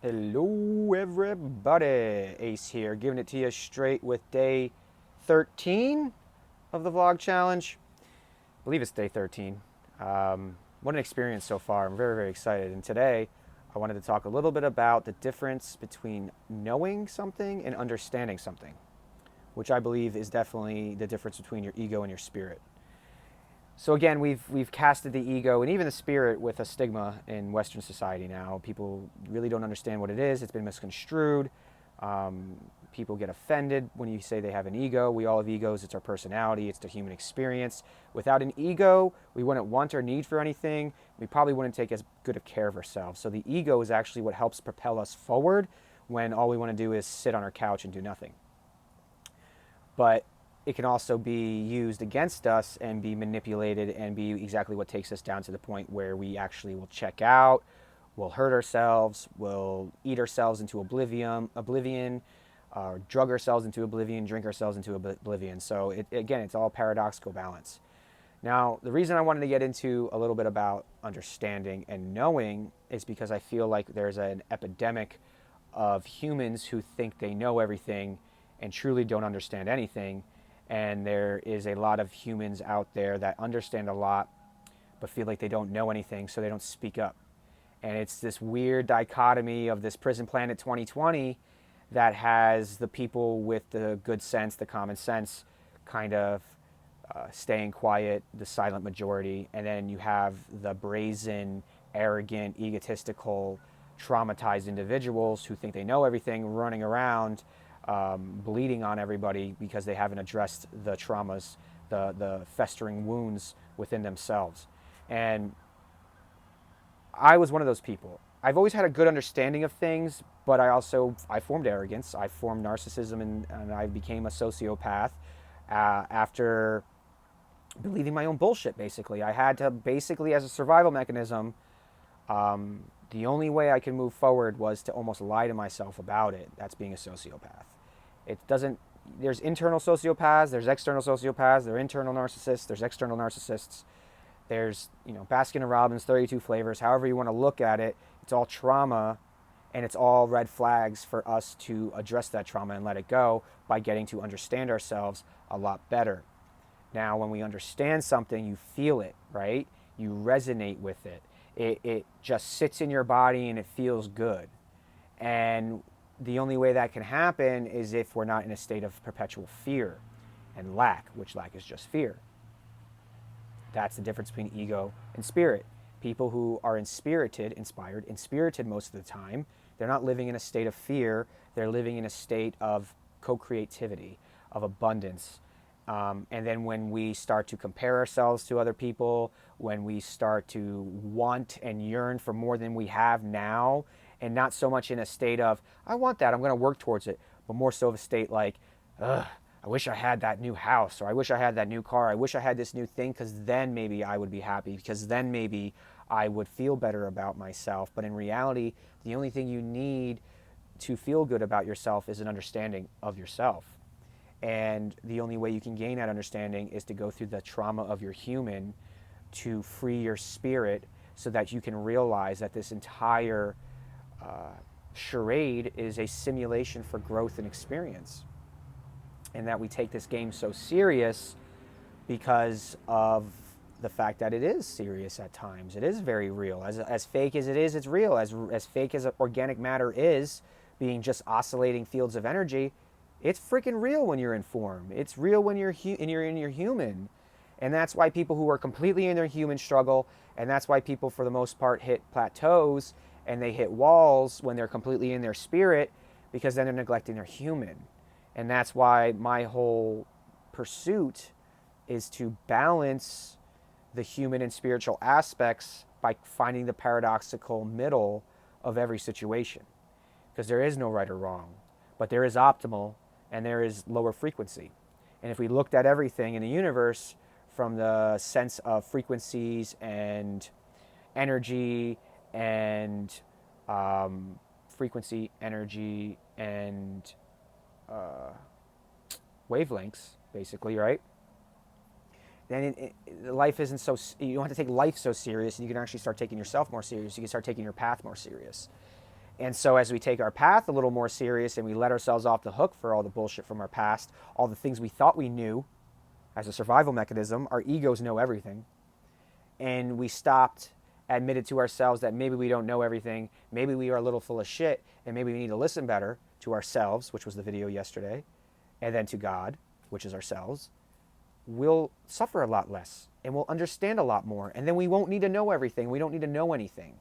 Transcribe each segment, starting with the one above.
Hello, everybody. Ace here, giving it to you straight with day 13 of the vlog challenge. I believe it's day 13. What an experience so far. I'm very, very excited. And today, I wanted to talk a little bit about the difference between knowing something and understanding something, which I believe is definitely the difference between your ego and your spirit. So again, we've casted the ego and even the spirit with a stigma in Western society now. People really don't understand what it is. It's been misconstrued. Um, People get offended when you say they have an ego. We all have egos. It's our personality. It's the human experience. Without an ego, we wouldn't want or need for anything. We probably wouldn't take as good of care of ourselves. So the ego is actually what helps propel us forward when all we want to do is sit on our couch and do nothing. But it can also be used against us and be manipulated and be exactly what takes us down to the point where we actually will check out, will hurt ourselves, will eat ourselves into oblivion, drug ourselves into oblivion, drink ourselves into oblivion. So again, it's all paradoxical balance. Now, the reason I wanted to get into a little bit about understanding and knowing is because I feel like there's an epidemic of humans who think they know everything and truly don't understand anything. And there is a lot of humans out there that understand a lot but feel like they don't know anything, so they don't speak up. And it's this weird dichotomy of this prison planet 2020 that has the people with the good sense, the common sense, kind of staying quiet, the silent majority, and then you have the brazen, arrogant, egotistical, traumatized individuals who think they know everything, running around, bleeding on everybody because they haven't addressed the traumas, the festering wounds within themselves. And I was one of those people. I've always had a good understanding of things, but I formed arrogance, I formed narcissism, and I became a sociopath after believing my own bullshit, basically. I had to, basically, as a survival mechanism, the only way I can move forward was to almost lie to myself about it. That's being a sociopath. It doesn't, there's internal sociopaths, there's external sociopaths, there's internal narcissists, there's external narcissists. There's, Baskin and Robbins, 32 flavors, however you want to look at it. It's all trauma, and it's all red flags for us to address that trauma and let it go by getting to understand ourselves a lot better. Now, when we understand something, you feel it, right? You resonate with it. It just sits in your body and it feels good. And the only way that can happen is if we're not in a state of perpetual fear and lack, which lack is just fear. That's the difference between ego and spirit. People who are inspired, inspirited most of the time, they're not living in a state of fear. They're living in a state of co-creativity, of abundance. And then when we start to compare ourselves to other people, when we start to want and yearn for more than we have now, and not so much in a state of, I want that, I'm going to work towards it, but more so of a state like, ugh, I wish I had that new house, or I wish I had that new car, I wish I had this new thing, because then maybe I would be happy, because then maybe I would feel better about myself. But in reality, the only thing you need to feel good about yourself is an understanding of yourself. And the only way you can gain that understanding is to go through the trauma of your human to free your spirit so that you can realize that this entire charade is a simulation for growth and experience. And that we take this game so serious because of the fact that it is serious at times. It is very real. As fake as it is, it's real. As fake as organic matter is, being just oscillating fields of energy, it's freaking real when you're in form. It's real when you're in your human. And that's why people who are completely in their human struggle, and that's why people for the most part hit plateaus and they hit walls when they're completely in their spirit, because then they're neglecting their human. And that's why my whole pursuit is to balance the human and spiritual aspects by finding the paradoxical middle of every situation. Because there is no right or wrong, but there is optimal and there is lower frequency. And if we looked at everything in the universe from the sense of frequencies and energy and energy, and wavelengths, basically, right? Then life isn't so, you don't have to take life so serious, and you can actually start taking yourself more serious. You can start taking your path more serious. And so as we take our path a little more serious and we let ourselves off the hook for all the bullshit from our past, all the things we thought we knew as a survival mechanism, our egos know everything. And we stopped, admitted to ourselves that maybe we don't know everything, maybe we are a little full of shit, and maybe we need to listen better to ourselves, which was the video yesterday, and then to God, which is ourselves. We'll suffer a lot less and we'll understand a lot more. And then we won't need to know everything. We don't need to know anything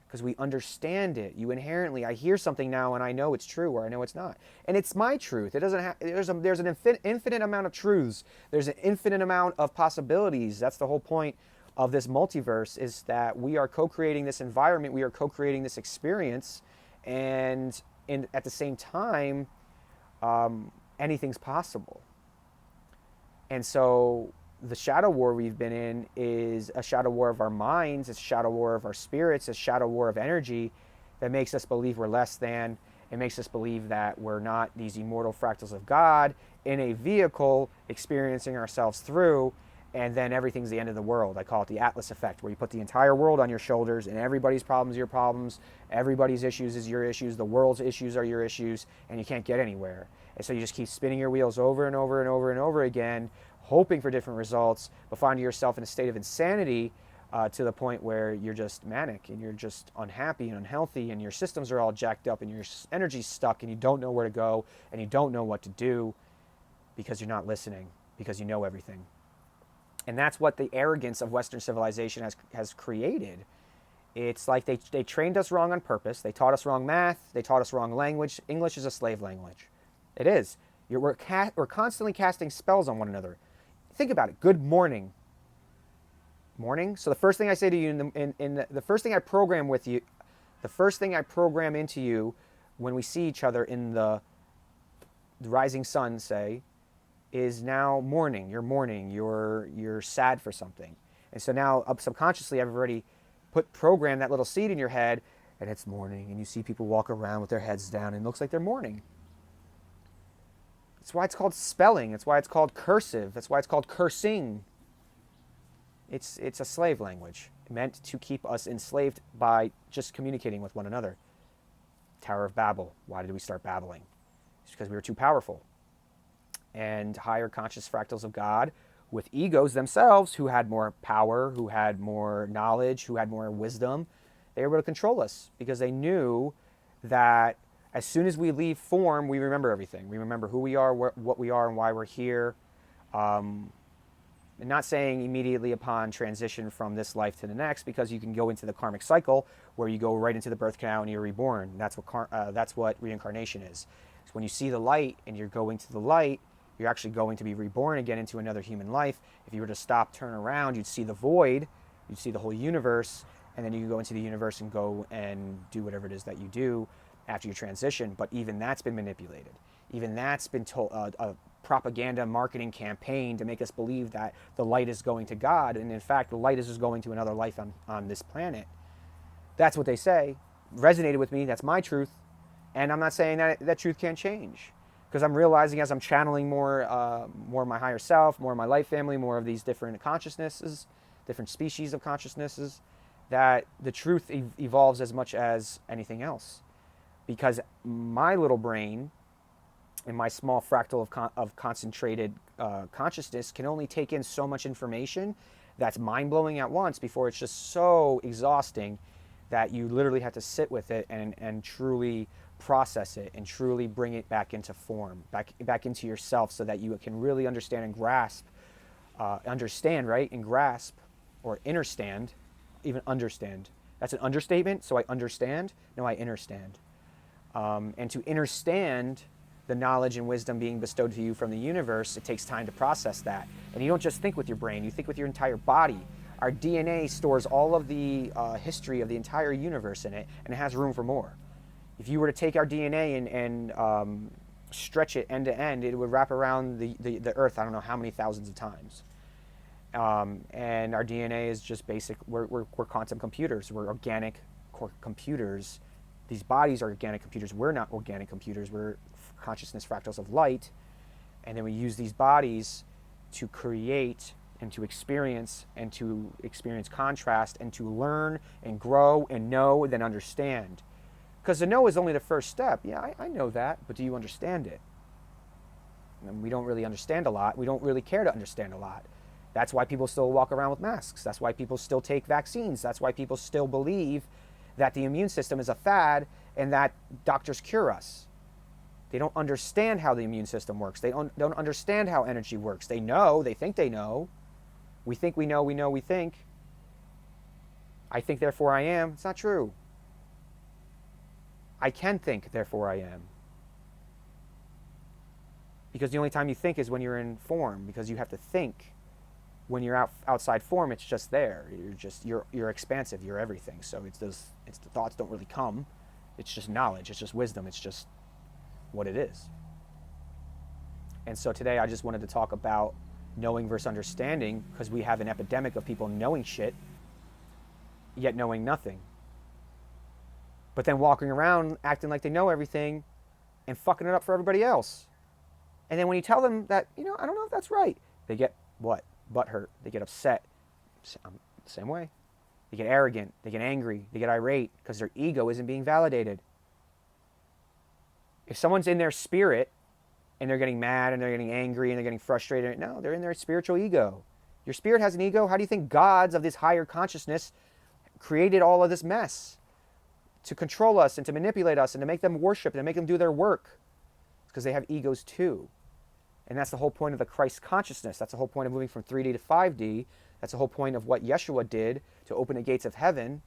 because we understand it. You inherently, I hear something now and I know it's true or I know it's not. And it's my truth. It doesn't have, there's an infinite amount of truths. There's an infinite amount of possibilities. That's the whole point of this multiverse, is that we are co-creating this environment. We are co-creating this experience. And at the same time, anything's possible. And so the shadow war we've been in is a shadow war of our minds, it's a shadow war of our spirits, a shadow war of energy that makes us believe we're less than. It makes us believe that we're not these immortal fractals of God in a vehicle experiencing ourselves through, and then everything's the end of the world. I call it the Atlas effect, where you put the entire world on your shoulders and everybody's problems are your problems, everybody's issues is your issues, the world's issues are your issues, and you can't get anywhere. And so you just keep spinning your wheels over and over and over and over again, hoping for different results, but finding yourself in a state of insanity to the point where you're just manic and you're just unhappy and unhealthy and your systems are all jacked up and your energy's stuck and you don't know where to go and you don't know what to do because you're not listening, because you know everything. And that's what the arrogance of Western civilization has created. It's like they trained us wrong on purpose. They taught us wrong math. They taught us wrong language. English is a slave language. It is. We're constantly casting spells on one another. Think about it. Good morning. Morning. So the first thing I say to you, the first thing I program with you, the first thing I program into you when we see each other in the rising sun, say, is now morning. You're mourning. You're sad for something. And so now subconsciously I've already programmed that little seed in your head, and it's morning, and you see people walk around with their heads down and it looks like they're mourning. That's why it's called spelling. That's why it's called cursive. That's why it's called cursing. It's a slave language meant to keep us enslaved by just communicating with one another. Tower of Babel. Why did we start babbling? It's because we were too powerful. And higher conscious fractals of God with egos themselves who had more power, who had more knowledge, who had more wisdom, they were able to control us because they knew that as soon as we leave form, we remember everything. We remember who we are, what we are, and why we're here. And not saying immediately upon transition from this life to the next, because you can go into the karmic cycle where you go right into the birth canal and you're reborn. That's what reincarnation is. So when you see the light and you're going to the light, you're actually going to be reborn again into another human life. If you were to stop, turn around, you'd see the void, you'd see the whole universe, and then you can go into the universe and go and do whatever it is that you do after you transition. But even that's been manipulated. Even that's been told a propaganda marketing campaign to make us believe that the light is going to God, and in fact the light is just going to another life on this planet. That's what they say. Resonated with me. That's my truth. And I'm not saying that truth can't change, because I'm realizing as I'm channeling more of my higher self, more of my life family, more of these different consciousnesses, different species of consciousnesses, that the truth evolves as much as anything else. Because my little brain and my small fractal of concentrated consciousness can only take in so much information that's mind-blowing at once before it's just so exhausting that you literally have to sit with it and truly process it and truly bring it back into form, back into yourself, so that you can really understand and grasp, right? And grasp, or understand, even understand. That's an understatement, so I understand? No, I understand. And to understand the knowledge and wisdom being bestowed to you from the universe, it takes time to process that. And you don't just think with your brain, you think with your entire body. Our DNA stores all of the history of the entire universe in it, and it has room for more. If you were to take our DNA and stretch it end to end, it would wrap around the earth, I don't know how many thousands of times. And our DNA is just basic, we're quantum computers, we're organic computers. These bodies are organic computers. We're not organic computers. We're consciousness fractals of light. And then we use these bodies to create and to experience contrast and to learn and grow and know and then understand. Because the know is only the first step. Yeah, I know that, but do you understand it? And we don't really understand a lot. We don't really care to understand a lot. That's why people still walk around with masks. That's why people still take vaccines. That's why people still believe that the immune system is a fad and that doctors cure us. They don't understand how the immune system works. They don't understand how energy works. They know, they think they know. We think we know, we think. I think, therefore I am. It's not true. I can think, therefore I am. Because the only time you think is when you're in form, because you have to think. When you're outside form, it's just there. You're expansive. You're everything. So it's the thoughts don't really come. It's just knowledge. It's just wisdom. It's just what it is. And so today I just wanted to talk about knowing versus understanding, because we have an epidemic of people knowing shit, yet knowing nothing. But then walking around acting like they know everything and fucking it up for everybody else. And then when you tell them that, I don't know if that's right, they get what? Butthurt. They get upset. Same way. They get arrogant. They get angry. They get irate because their ego isn't being validated. If someone's in their spirit and they're getting mad and they're getting angry and they're getting frustrated, no, they're in their spiritual ego. Your spirit has an ego. How do you think gods of this higher consciousness created all of this mess? To control us and to manipulate us and to make them worship and to make them do their work. It's because they have egos too. And that's the whole point of the Christ consciousness. That's the whole point of moving from 3D to 5D. That's the whole point of what Yeshua did to open the gates of heaven,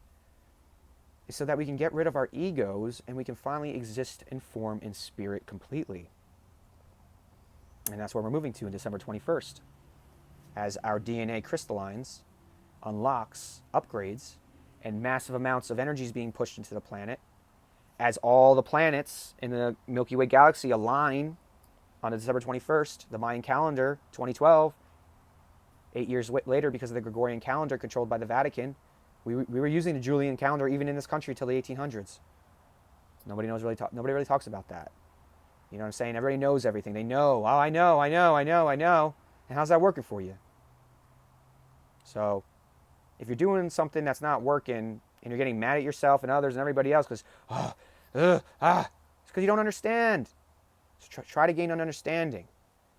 is so that we can get rid of our egos and we can finally exist in form in spirit completely. And that's where we're moving to in December 21st. As our DNA crystallines, unlocks, upgrades, and massive amounts of energy is being pushed into the planet, as all the planets in the Milky Way galaxy align on December 21st, the Mayan calendar, 2012, 8 years later, because of the Gregorian calendar controlled by the Vatican, we were using the Julian calendar even in this country till the 1800s. Nobody really talks about that. You know what I'm saying? Everybody knows everything. They know. Oh, I know. And how's that working for you? So, if you're doing something that's not working and you're getting mad at yourself and others and everybody else because, it's because you don't understand. So try to gain an understanding.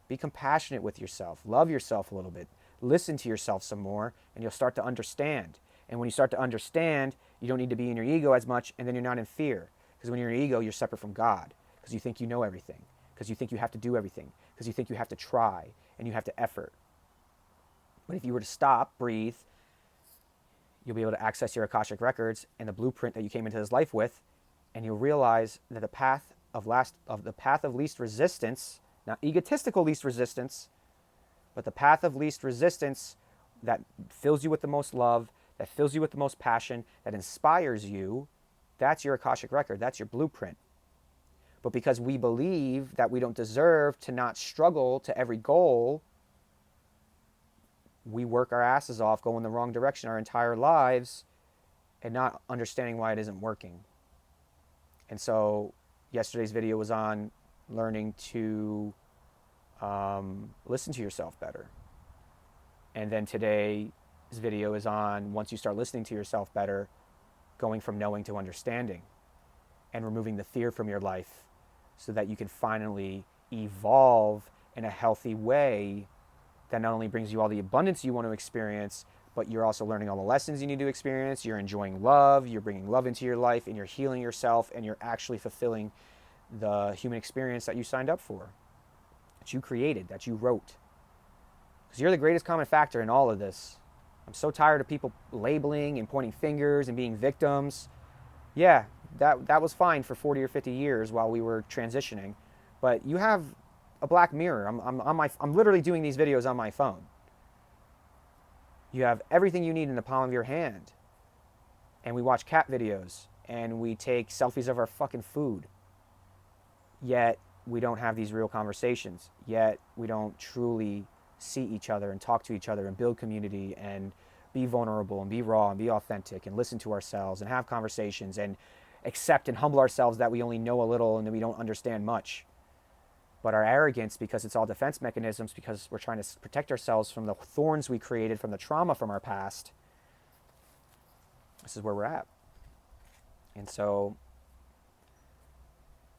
Be compassionate with yourself. Love yourself a little bit. Listen to yourself some more, and you'll start to understand. And when you start to understand, you don't need to be in your ego as much, and then you're not in fear. Because when you're in your ego, you're separate from God. Because you think you know everything. Because you think you have to do everything. Because you think you have to try, and you have to effort. But if you were to stop, breathe, you'll be able to access your Akashic records and the blueprint that you came into this life with, and you'll realize that the path of least resistance, not egotistical least resistance, but the path of least resistance that fills you with the most love, that fills you with the most passion, that inspires you, that's your Akashic record, that's your blueprint. But because we believe that we don't deserve to not struggle to every goal, we work our asses off, go in the wrong direction our entire lives, and not understanding why it isn't working. And so yesterday's video was on learning to listen to yourself better. And then today's video is on, once you start listening to yourself better, going from knowing to understanding and removing the fear from your life so that you can finally evolve in a healthy way that not only brings you all the abundance you want to experience, but you're also learning all the lessons you need to experience. You're enjoying love, you're bringing love into your life, and you're healing yourself, and you're actually fulfilling the human experience that you signed up for, that you created, that you wrote. Because you're the greatest common factor in all of this. I'm so tired of people labeling and pointing fingers and being victims. Yeah, that was fine for 40 or 50 years while we were transitioning, but you have a black mirror. I'm literally doing these videos on my phone. You have everything you need in the palm of your hand. And we watch cat videos and we take selfies of our fucking food. Yet we don't have these real conversations. Yet we don't truly see each other and talk to each other and build community and be vulnerable and be raw and be authentic and listen to ourselves and have conversations and accept and humble ourselves that we only know a little and that we don't understand much. But our arrogance, because it's all defense mechanisms, because we're trying to protect ourselves from the thorns we created, from the trauma from our past, this is where we're at. And so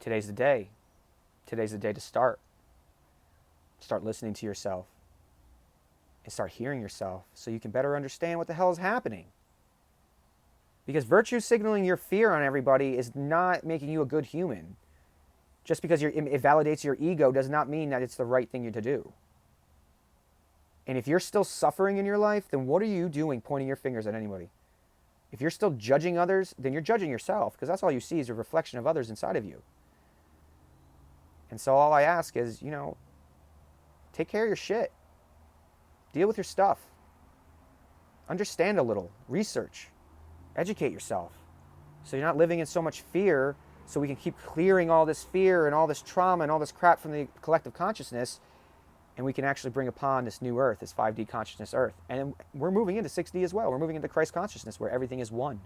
today's the day. Today's the day to start. Start listening to yourself and start hearing yourself so you can better understand what the hell is happening. Because virtue signaling your fear on everybody is not making you a good human. Just because it validates your ego does not mean that it's the right thing to do. And if you're still suffering in your life, then what are you doing pointing your fingers at anybody? If you're still judging others, then you're judging yourself, because that's all you see is a reflection of others inside of you. And so all I ask is, take care of your shit. Deal with your stuff. Understand a little. Research. Educate yourself. So you're not living in so much fear, so we can keep clearing all this fear and all this trauma and all this crap from the collective consciousness, and we can actually bring upon this new earth, this 5D consciousness earth. And we're moving into 6D as well. We're moving into Christ consciousness, where everything is one.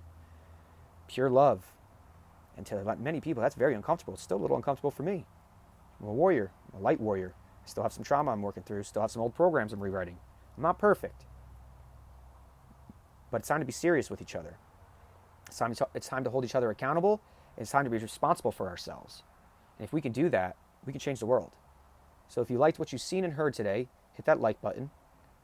Pure love. And to many people, that's very uncomfortable. It's still a little uncomfortable for me. I'm a warrior. I'm a light warrior. I still have some trauma I'm working through. Still have some old programs I'm rewriting. I'm not perfect. But it's time to be serious with each other. It's time to hold each other accountable. It's time to be responsible for ourselves. And if we can do that, we can change the world. So if you liked what you've seen and heard today, hit that like button.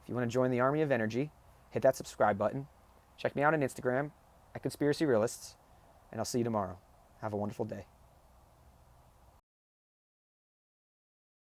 If you want to join the army of energy, hit that subscribe button. Check me out on Instagram at Conspiracy Realists, and I'll see you tomorrow. Have a wonderful day.